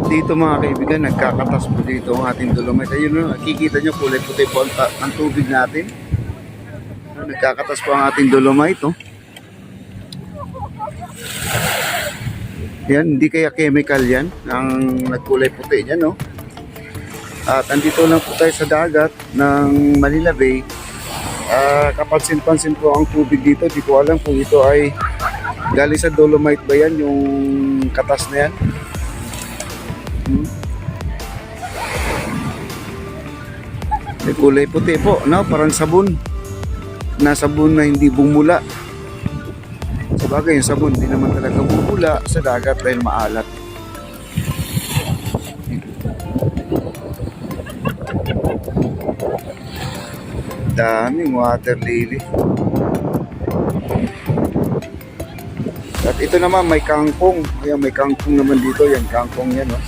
dito mga kaibigan, nagkakatas po dito ang ating dolomite. Ayun, no, nakikita nyo kulay puti po ang tubig natin. Nagkakatas po ang ating dolomite. Oh. Yan, hindi kaya chemical yan ang nagkulay puti yan. No? At andito lang po tayo sa dagat ng Manila Bay. Kapansin-pansin po ang tubig dito. Di ko alam kung ito ay galing sa dolomite ba yan, yung katas na yan. May kulay puti po, no? Parang sabon. Na sabon na hindi bumula. Sabagay, yung sabon hindi naman talaga bumula sa dagat dahil maalat. Daming water lily. At ito naman may kangkong. Ayan, may kangkong naman dito. Yan, kangkong yan, no?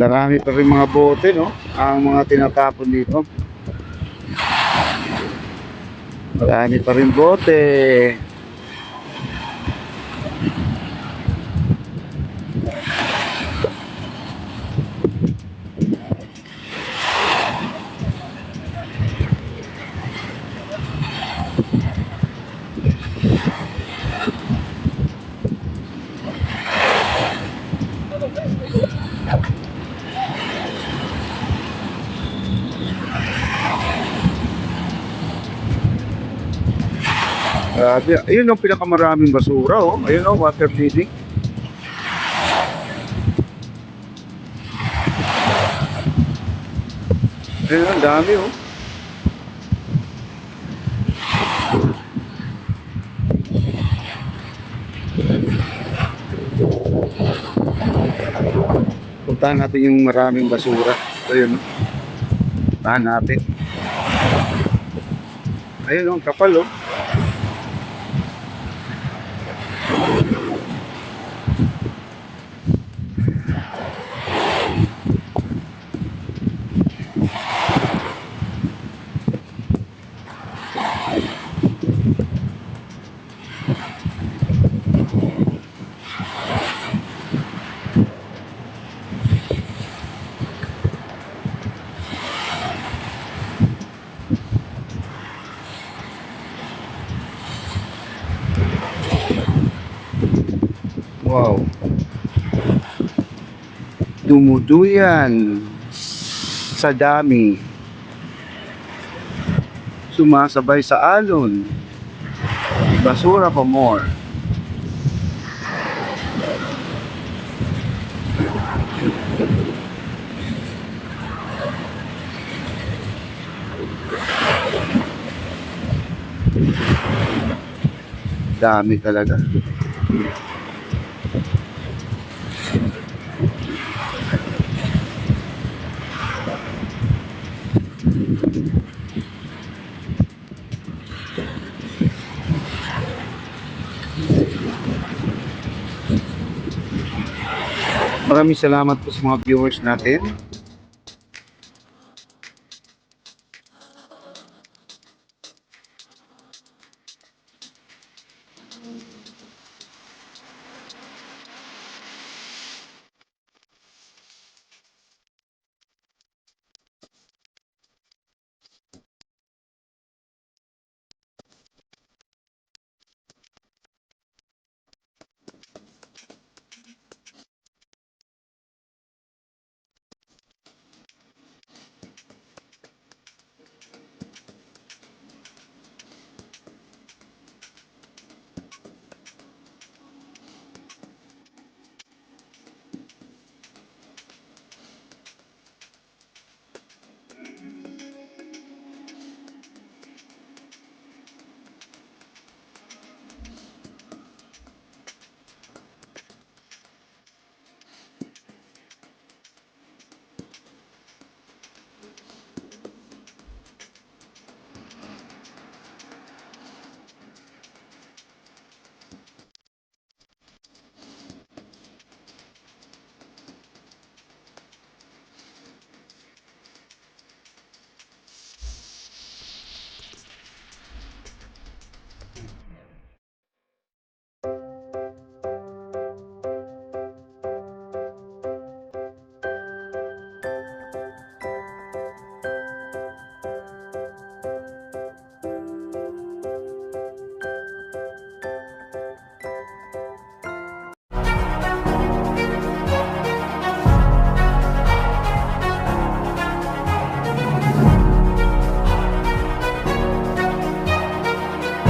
Marami pa rin mga bote, no? Ang mga tinatapon dito. Marami pa rin bote. Ayun yung pinakamaraming basura, oh. Ayun, oh, water bleeding. Ayun, ang dami, oh. Puntahan natin yung maraming basura. Ayun, oh. Puntahan natin. Ayun, oh, ang kapal, oh. Wow. Dumuduyan sa dami. Sumasabay sa alon. Basura pa more. Dami talaga. Maraming salamat po sa mga viewers natin.